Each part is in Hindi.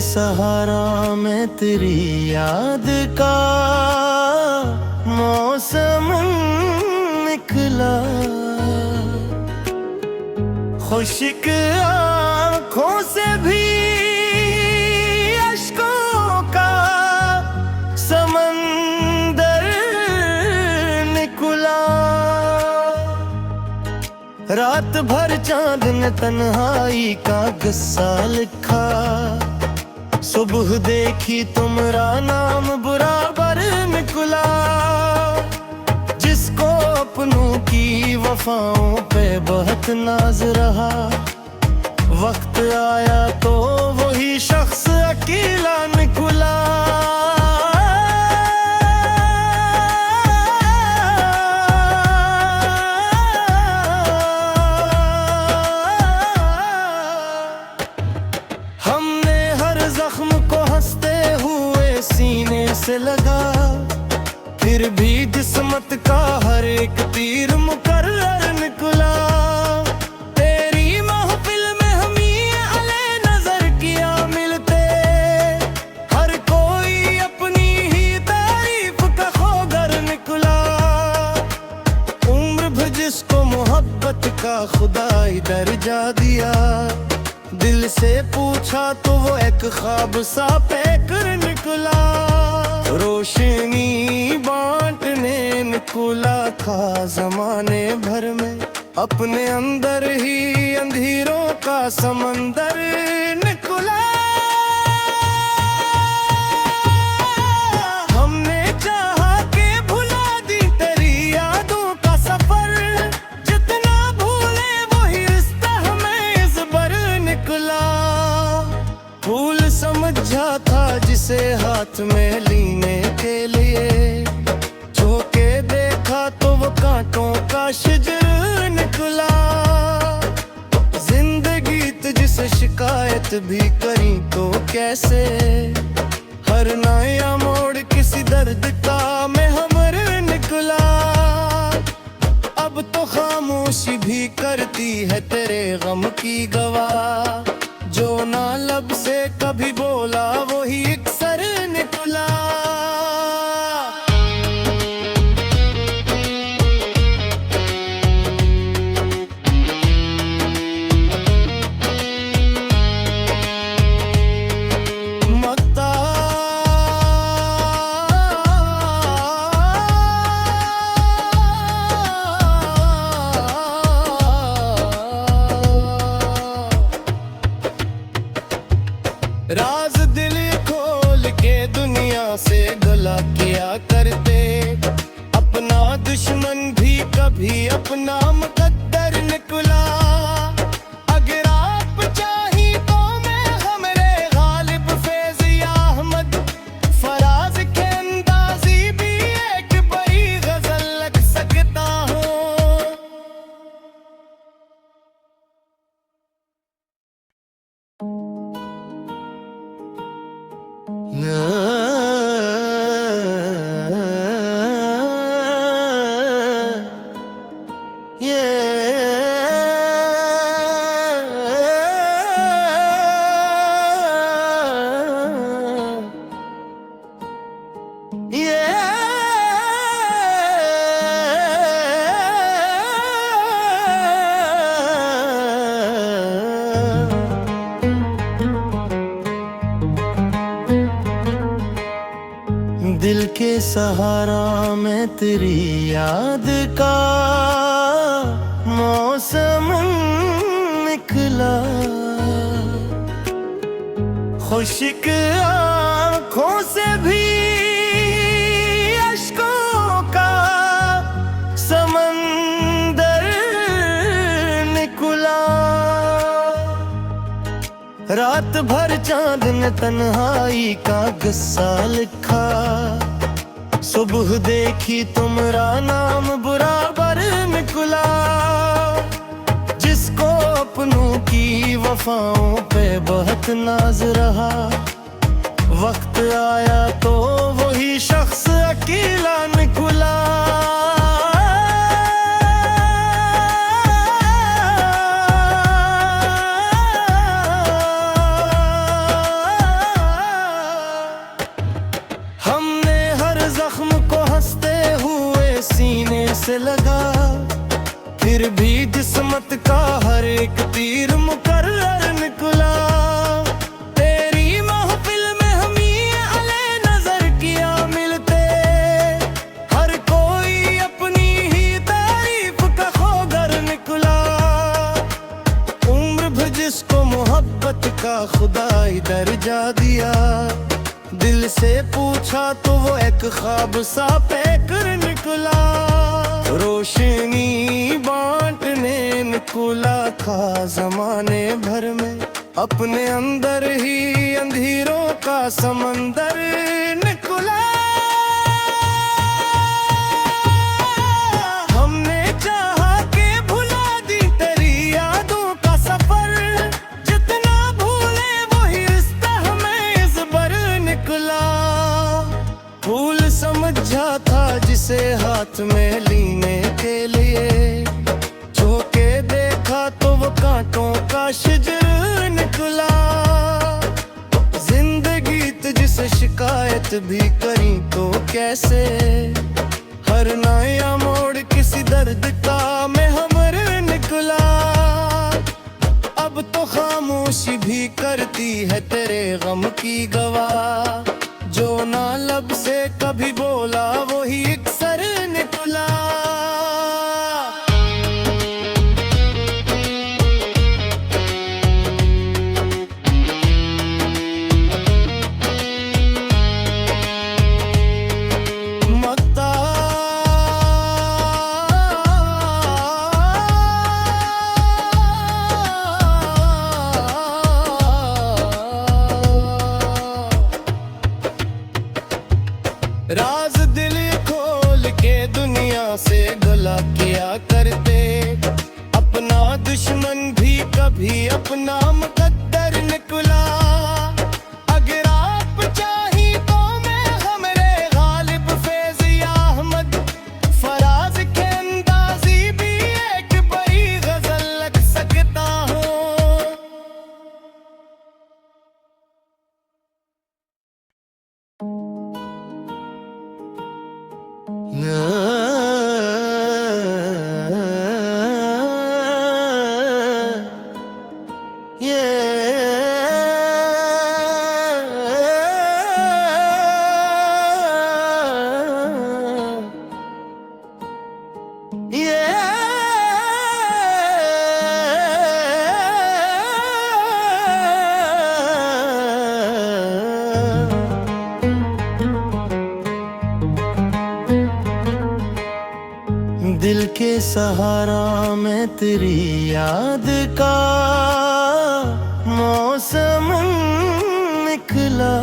सहारा मैं तेरी याद का मौसम निकला। खुश्क आँखों से भी अश्कों का समंदर निकला। रात भर चांद ने तन्हाई का किस्सा लिखा। सुबह देखी तुमरा नाम बराबर निकला। जिसको अपनों की वफाओं पे बहुत नाज रहा, वक्त आया तो वही शख्स अकेला निकला। हमने हर जख्म को हंसते हुए सीने से लगा, फिर भी जिस्मत का हर एक तीर मुकर्रर निकला। तेरी महफिल में हम ये अले नजर किया मिलते, हर कोई अपनी ही तारीफ का खोगर निकला। उम्र भर जिसको मोहब्बत का खुदाई दर्जा दिया, दिल से पूछा तो वो एक ख्वाब सा पैकर निकला। रोशनी बांटने निकला था जमाने भर में, अपने अंदर ही अंधेरों का समंदर निकला। हमने चाहा के भुला दी तेरी यादों का सफर, जितना भूले वही रिश्ता हमें इस बार निकला। फूल समझा था जिसे हाथ में लेने के लिए, झोंके देखा तो वो कांटों का शिजर निकला। जिंदगी तुझसे शिकायत भी करी तो कैसे, हर नया मोड़ किसी दर्द का महमर निकला। अब तो खामोशी भी करती है तेरे गम की गवाह, जो ना लब से कभी बोला वही अक्सर निकला। राज दिल खोल के दुनिया से गला किया करते, अपना दुश्मन भी कभी अपना मुकद्दर निकला। अगर आप चाही तो मैं हमरे गालिब फैज़िया अहमद फराज के अंदाज़ी भी एक बड़ी गजल लग सकता हूँ। दिल के सहारा मैं तेरी याद का मौसम निकला। खुश्क आँखों से भी अश्कों का समंदर निकला। रात भर चांद ने तन्हाई का किस्सा लिखा। सुबह देखी तुमरा नाम बराबर निकला। जिसको अपनों की वफाओं पे बहुत नाज रहा, वक्त आया तो वही शख्स अकेला निकला। भी जिस्मत का हर एक तीर मुकर्रर निकला। तेरी महफिल में हम ये अले नजर किया मिलते, हर कोई अपनी ही तारीफ का खोगर निकला। उम्र भर जिसको मोहब्बत का खुदाई दर्जा दिया, दिल से पूछा तो वो एक ख्वाब सा पैकर निकला। रोशनी बांटने निकला था जमाने भर में, अपने अंदर ही अंधेरों का समंदर निकला। हमने चाहा कि भुला दी तेरी यादों का सफर, जितना भूले वही रिश्ता हमें इस बार निकला। फूल समझा था जिसे हाथ में लेने के लिए, झोंके देखा तो वो कांटों का शिजर निकला। जिंदगी तुझसे शिकायत भी करी तो कैसे, हर नया मोड़ किसी दर्द का महवर निकला। अब तो खामोशी भी करती है तेरे गम की गवाह, जो ना लब से कभी बोला वही अक्सर निकला। राज दिल खोल के दुनिया से गला किया करते, अपना दुश्मन भी कभी अपना मुकद्दर निकला। अगर आप चाही तो मैं हमरे गालिब फैज़िया अहमद फराज के अंदाज़ी भी एक बड़ी गजल लग सकता हूँ। दिल के सहारा में तेरी याद का मौसम निकला।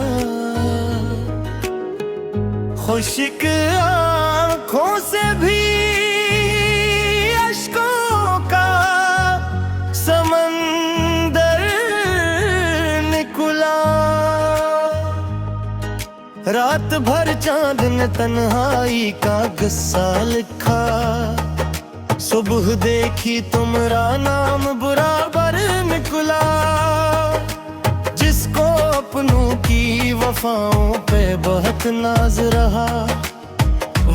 खुश्क आँखों से भी अश्कों का समंदर निकला। रात भर चांद ने तन्हाई का किस्सा लिखा, सुबह देखी तुम्हारा नाम बराबर निकला। जिसको अपनों की वफाओं पे बहुत नाज रहा,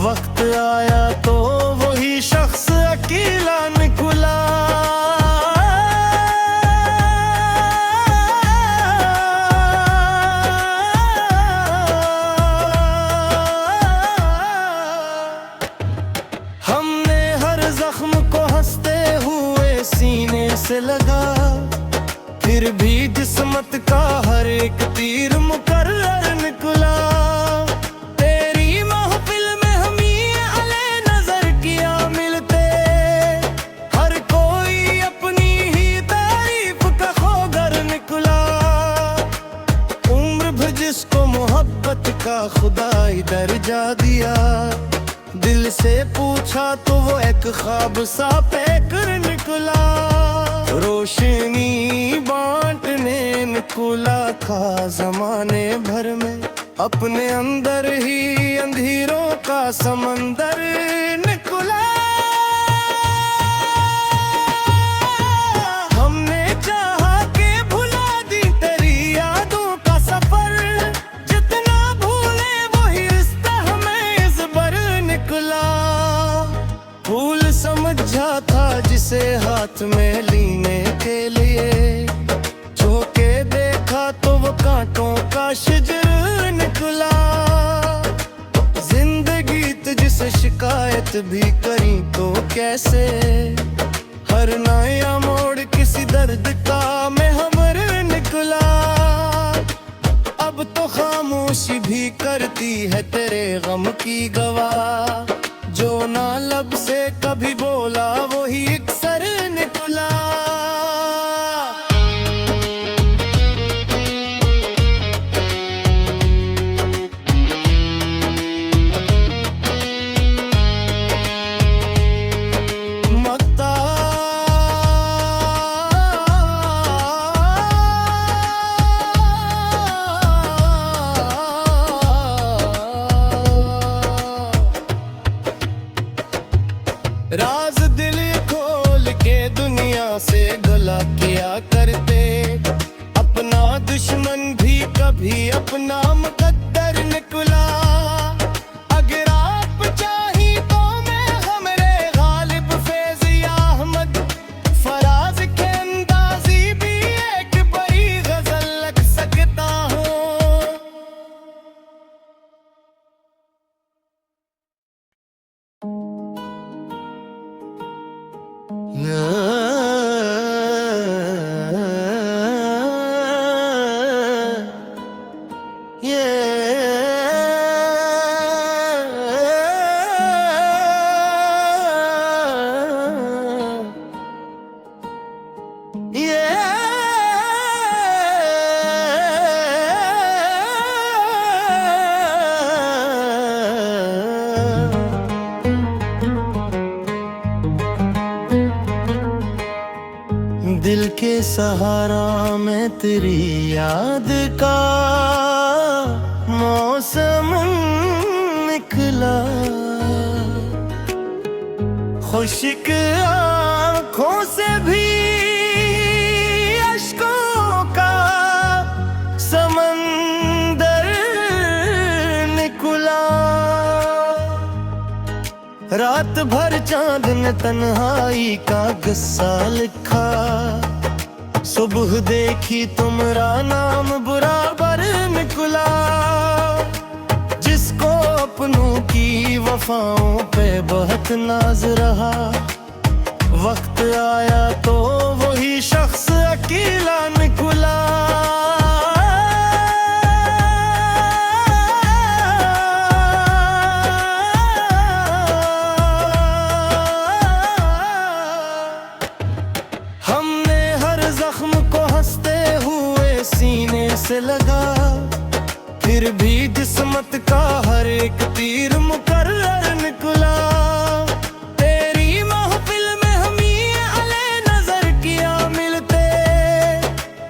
वक्त आया तो वही शख्स अकेला निकला। सीने से लगा, फिर भी जिस्मत का हर एक तीर मुकर्रर निकला। तेरी महफिल में हम ये अले नजर किया मिलते, हर कोई अपनी ही तारीफ का खोगर निकला। उम्र भर जिसको मोहब्बत का खुदाई दर्जा दिया, दिल से पूछा तो वो एक ख्वाब सा पैकर निकला। रोशनी बांटने निकला था जमाने भर में, अपने अंदर ही अंधेरों का समंदर निकला। हमने चाहा कि भुला दी तेरी यादों का सफर, जितना भूले वही रिश्ता हमें इस बार निकला। फूल समझा था जिसे जिसे हाथ में लेने के लिए झोंके देखा तो वो कांटों का शिजर निकला। जिंदगी तुझसे शिकायत भी करी तो कैसे, हर नया मोड़ किसी दर्द का महवर निकला। अब तो खामोशी भी करती है तेरे गम की गवाह, जो ना लब से कभी बोला वही एक सर निकला। राज दिल खोल के दुनिया से गला किया करते, अपना दुश्मन भी कभी अपना मुकद्दर निकला। अगर आप चाही तो मैं हमरे गालिब फैज़िया अहमद फराज के अंदाज़ी भी एक बड़ी गजल लग सकता हूँ। दिल के सहारा में तेरी याद का मौसम निकला। खुश्क आँखों से भी अश्कों का समंदर निकला। रात भर चांद ने तन्हाई का किस्सा लिखा, सुबह देखी तुम्हारा नाम बराबर निकला। जिसको अपनों की वफाओं पे बहुत नाज रहा, वक्त आया तो वही शख्स अकेला निकला। सीने से लगा, फिर भी जिस्मत का हर एक तीर मुकर्रर निकला। तेरी महफिल में हम ये अले नजर किया मिलते,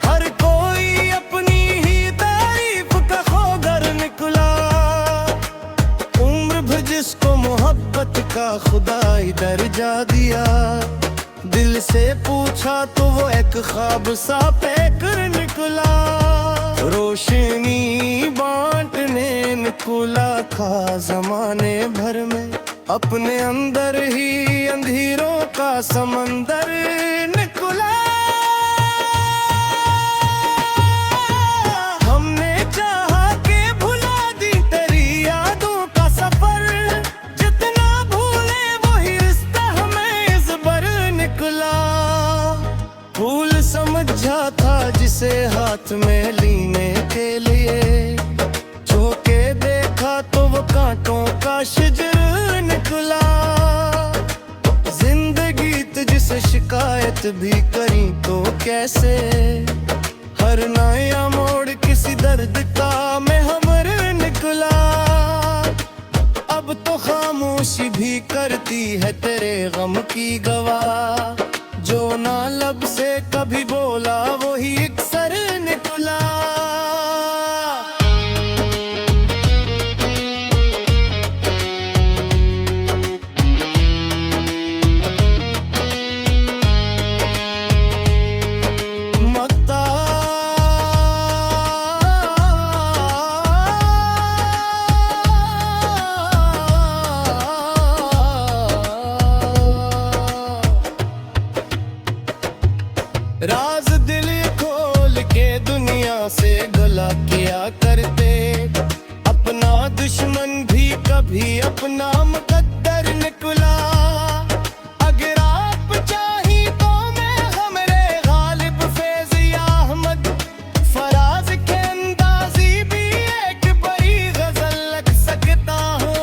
हर कोई अपनी ही तारीफ का खोगर निकला। उम्र भर जिसको मोहब्बत का खुदाई दर्जा दिया, दिल से पूछा तो वो एक ख्वाब सा पैकर निकला। रोशनी बांटने निकला था जमाने भर में, अपने अंदर ही अंधेरों का समंदर निकला। हमने चाहा के भुला दी तेरी यादों का सफर, जितना भूले वही रिश्ता हमें इस बार निकला। फूल समझा था जिसे हाथ में लेने के लिए झोंके देखा तो वो कांटों का शिजर निकला। जिंदगी तुझसे शिकायत भी करी तो कैसे, हर नया मोड़ किसी दर्द का महवर निकला। अब तो खामोशी भी करती है तेरे गम की गवाह, जो ना लब से कभी बोला वही एक सर निकला। राज दिल खोल के दुनिया से गला किया करते, अपना दुश्मन भी कभी अपना मुकद्दर निकला। अगर आप चाही तो मैं हमरे गालिब फैज या अहमद फराज के अंदाजी भी एक बड़ी गजल लग सकता हूँ।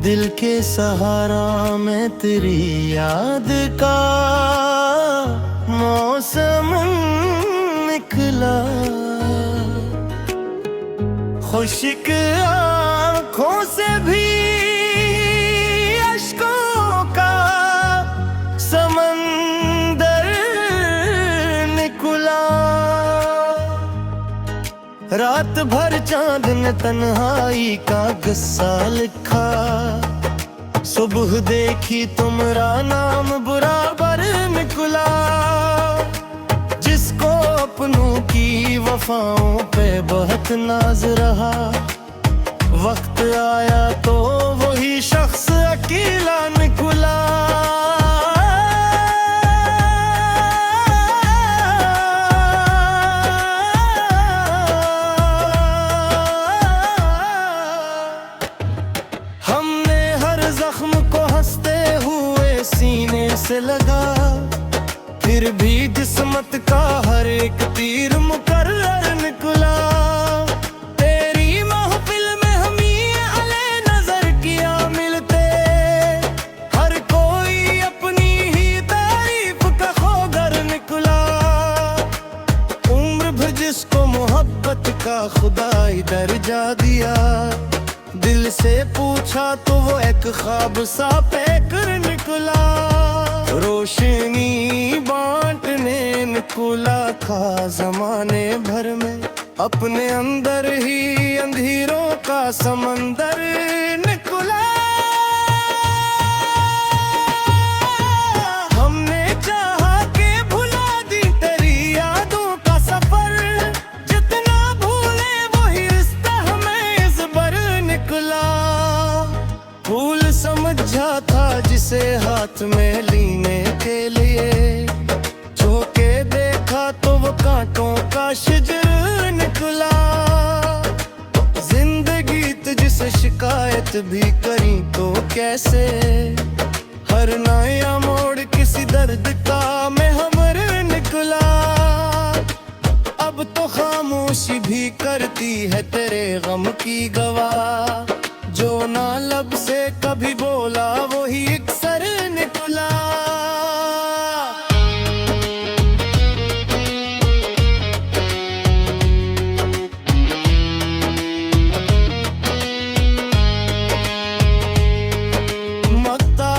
दिल के सहारा में तेरी याद का मौसम निकला, खुश्क आँखों से भी अश्कों का समंदर निकला। रात भर चांद ने तन्हाई का किस्सा लिखा, सुबह देखी तुम्हारा नाम बराबर निकला। जिसको अपनों की वफाओं पे बहुत नाज रहा, वक्त आया तो वही शख्स अकेला निकला। जख्म को हंसते हुए सीने से लगा, फिर भी जिस्मत का हर एक तीर मुकर्रर निकला। तेरी महफिल में हम ही अले नजर किया मिलते, हर कोई अपनी ही तारीफ का खोगर निकला। उम्र भर जिसको मोहब्बत का खुदाई दर्जा दिया, दिल से पूछा तो वो एक ख्वाब सा पैकर निकला। रोशनी बांटने निकला था जमाने भर में, अपने अंदर ही अंधेरों का समंदर निकला। हमने चाहा के भुला दी तेरी यादों का सफर, जितना भूले वही रिश्ता हमें इस बार निकला। फूल समझा था जिसे हाथ में लेने के लिए, झोंके देखा तो वो कांटों का शिजर निकला। जिंदगी तुझसे शिकायत भी करी तो कैसे, हर नया मोड़ किसी दर्द का महवर निकला। अब तो खामोशी भी करती है तेरे गम की गवाह, जो ना लब से कभी बोला वही अक्सर निकला। मकता